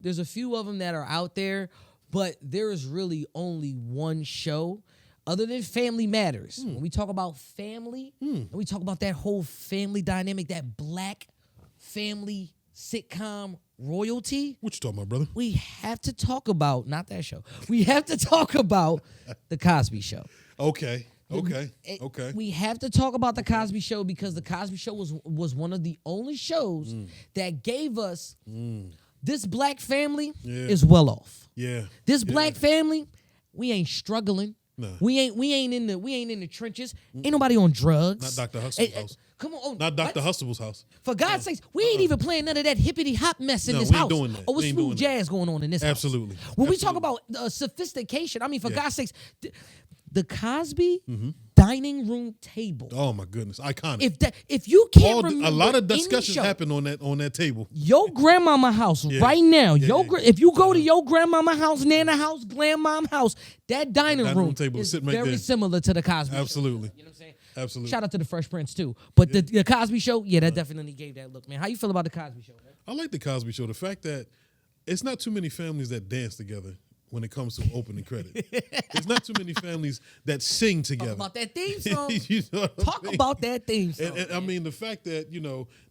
There's a few of them that are out there, but there is really only one show other than Family Matters. When we talk about family, and we talk about that whole family dynamic, that black family sitcom royalty. What you talking about, brother? We have to talk about, not that show. We have to talk about the Cosby Show. Okay. We have to talk about the Cosby Show because the Cosby Show was one of the only shows that gave us this black family is well off. Yeah. This black family, we ain't struggling. No. We ain't in the trenches. Ain't nobody on drugs. Not Dr. Huxtable's house. Come on. Not Dr. Huxtable's house. For God's sakes, we ain't even playing none of that hippity hop mess in this we house. ain't doing that. Oh, what's We ain't smooth doing that. jazz going on in this Absolutely. house? When we talk about sophistication, I mean, for God's sakes, the Cosby dining room table. Oh my goodness, iconic. If you can't remember a lot of any discussions show, happened on that table. your grandmama house right now. If you go to your grandmama house, nana house, grandmom house, that dining room table is sitting right very there. similar to the Cosby Show. Absolutely. You know what I'm saying? Absolutely. Shout out to the Fresh Prince too. But the Cosby Show, that definitely gave that look, man. How you feel about the Cosby Show, man? I like the Cosby Show. The fact that it's not too many families that dance together when it comes to opening credit. There's not too many families that sing together. Talk about that theme song. You know what I Talk mean? about that theme song. And I mean the fact that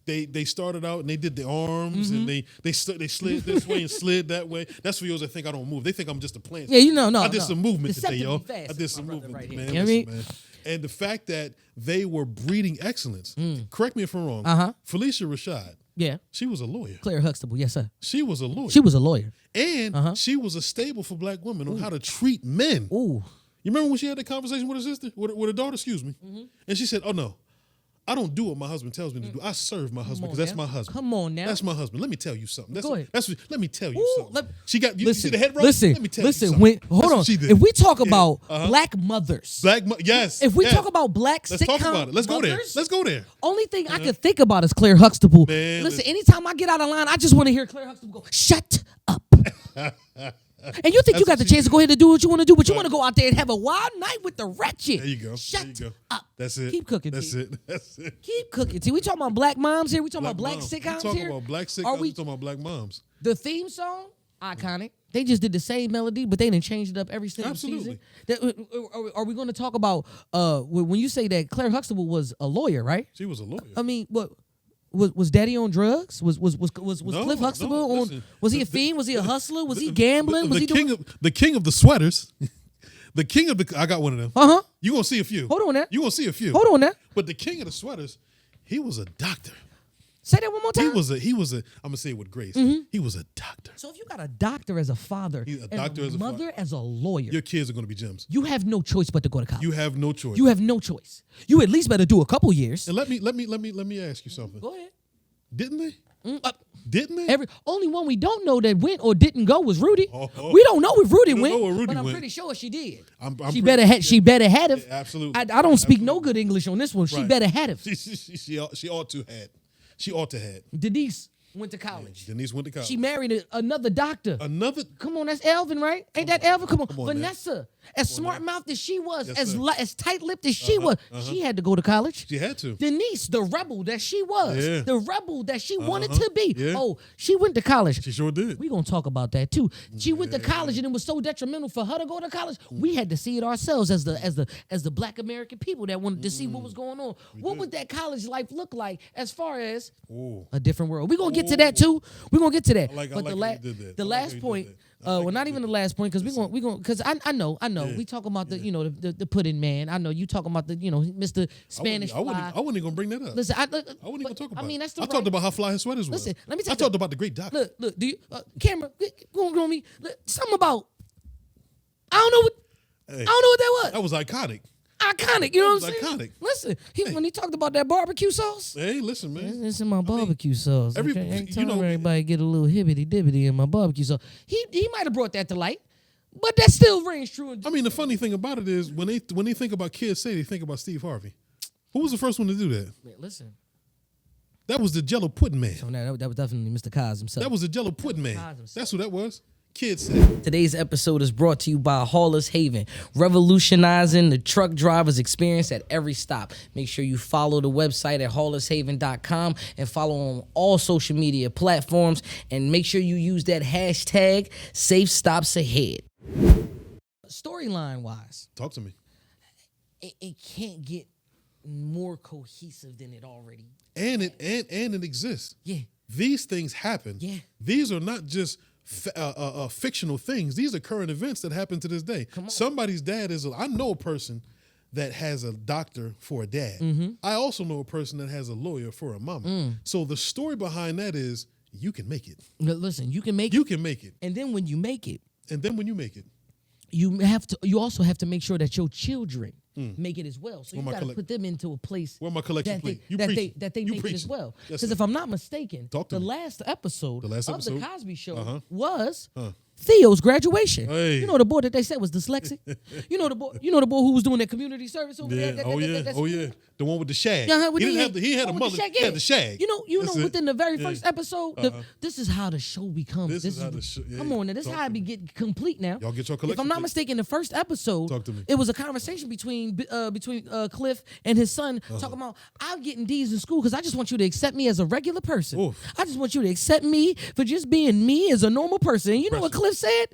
they started out and they did the arms and they slid this way and slid that way. That's for those that think I don't move. They think I'm just a plant. No. I did some movement today, Deceptively y'all. fast I did is some my brother movement, right man. here. You know what I Listen, man. And the fact that they were breeding excellence. Correct me if I'm wrong. Felicia Rashad. Yeah. She was a lawyer. Claire Huxtable, yes, sir. She was a lawyer. She was a lawyer. And she was a stable for black women on how to treat men. Ooh. You remember when she had that conversation with her sister, with her daughter, excuse me? And she said, oh, no, I don't do what my husband tells me to do. I serve my husband because that's my husband. Come on now. That's my husband. Let me tell you something. Go ahead. Let me tell you Ooh, something. She got, you see the head roll? Listen, Let me tell you listen. something. Hold That's on. what she did. If we talk about black mothers, yes. if we yes. talk about black Let's sitcom talk about it. Let's go there. mothers, Let's go there. only thing I can think about is Claire Huxtable. Man, listen, anytime I get out of line, I just want to hear Claire Huxtable go, "Shut up." And you think you got the chance to go ahead and do what you want to do, but you want to go out there and have a wild night with the wretched. There you go. Shut there you go. up. That's it. Keep cooking. That's T. it. That's it. Keep cooking. See, we talking about black moms here. We talking about black moms. sitcoms We talking here. about black sitcoms. Are We we talking about black moms. the theme song? Iconic. They just did the same melody, but they didn't change it up every single Absolutely. season. Are we going to talk about when you say that Claire Huxtable was a lawyer, right? She was a lawyer. I mean, what was Daddy on drugs? Was Cliff Huxtable on? Listen, Was he a fiend? Was he a hustler? Was he gambling? Was he doing? The king of the sweaters. The king of the. I got one of them. You gonna see a few. Hold on there. You gonna see a few. Hold on there. But the king of the sweaters, he was a doctor. Say that one more time. He was a. I'm gonna say it with grace. He was a doctor. So if you got a doctor as a father, He's a doctor as a mother father. as a lawyer, Your kids are gonna be gems. you have no choice but to go to college. You have no choice. You have no choice. You at least better do a couple years. And let me ask you something. Go ahead. Didn't they? Didn't they? Only one we don't know that went or didn't go was Rudy. Oh. We don't know if Rudy We don't went, know where Rudy but I'm went. pretty sure she did. I'm She pretty- better had it. Absolutely. I don't speak no good English on this one. She Right. better had it. She ought to had. She ought to had. Denise went to college. Denise went to college. She married another doctor. Another. Come on, that's Elvin, right? Ain't that Elvin? Come on. Come on, Vanessa, as smart-mouthed as she was, Yes, as sir. as tight-lipped as she was, she had to go to college. She had to. Denise, the rebel that she was, Yeah. the rebel that she wanted to be. Yeah. Oh, she went to college. She sure did. We're going to talk about that too. She went to college and it was so detrimental for her to go to college. We had to see it ourselves as the black American people that wanted to see what was going on. What would that college life look like as far as Ooh. a different world? We're going to get to that too. We're going to get to that. I like but how you did that. the I like how last you point, did that. I like well, how not you even did the last point, because we're going because I know. We talking about the the pudding man. I know you talking about the Mr. Spanish I fly. wasn't even gonna bring that up. Listen, I I wasn't even talk about. I mean, that's the I talked about how fly his sweaters was. Listen, let me tell I you. talked about the great doctor. Look, do you camera go on me? Look, something about I don't know what Hey, I don't know what that was. that was iconic. Iconic, you know what I'm That was saying? iconic. Listen, when he talked about that barbecue sauce. Hey, listen, man. This is my barbecue sauce. every- Okay? Ain't you telling know- everybody get a little hibbity dibbity in my barbecue sauce. He might have brought that to light, but that still rings true. I mean, the funny thing about it is when they think about Kids Say, they think about Steve Harvey. Who was the first one to do that? Man, listen, That was the Jello Pudding Man. so that was definitely Mr. Cos himself. That was the Jello Pudding Man. Cos himself. That's who that was. Kids say. Today's episode is brought to you by Hauler's Haven, revolutionizing the truck driver's experience at every stop. Make sure you follow the website at haulershaven.com and follow on all social media platforms. And make sure you use that hashtag #SafeStopsAhead. Storyline wise, Talk to me. it can't get more cohesive than it already. And it exists. Yeah. These things happen. Yeah. These are not just fictional things. These are current events that happen to this day. Somebody's dad I know a person that has a doctor for a dad. Mm-hmm. I also know a person that has a lawyer for a mama. So the story behind that is you can make it. Listen, you can make You it. can make it. And then when you make it, you also have to make sure that your children make it as well. So you got to put them into a place where my collection plate. That they make it as well. Because if I'm not mistaken, the last episode of the Cosby Show was Theo's graduation. Hey. You know the boy that they said was dyslexic. You know the boy who was doing that community service over there. The one with the shag. He had a mother. He had the shag. You know, within the very first episode, this is how the show becomes. This is how the show. Come on, now this is how it be get complete now. Y'all get your collection. If I'm not mistaken, the first episode, Talk to me. it was a conversation between Cliff and his son talking about, I'm getting D's in school because I just want you to accept me as a regular person. Oof. I just want you to accept me for just being me as a normal person. And you know what Cliff said?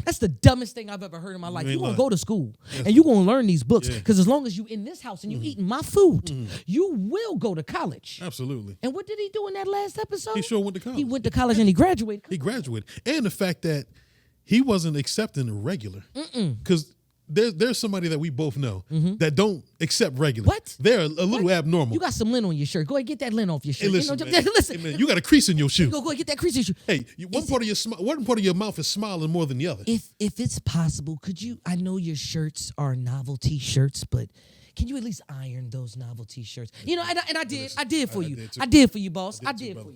That's the dumbest thing I've ever heard in my life. You're going to go to school and you're going to learn these books because as long as you in this house and you eating my food, you will go to college. Absolutely. And what did he do in that last episode? He sure went to college. He went to college and he graduated. He graduated. And the fact that he wasn't accepting regular. Because there's somebody that we both know that don't accept regular. What? They're a little abnormal. You got some lint on your shirt. Go ahead, get that lint off your shirt. Hey, listen, you know, listen. Hey, man, you got a crease in your shoe. Go ahead, get that crease in your shoe. Hey, one part of your mouth is smiling more than the other. If it's possible, could you? I know your shirts are novelty shirts, but can you at least iron those novelty shirts? You know, and I did for you. I did for you, boss. I did for you.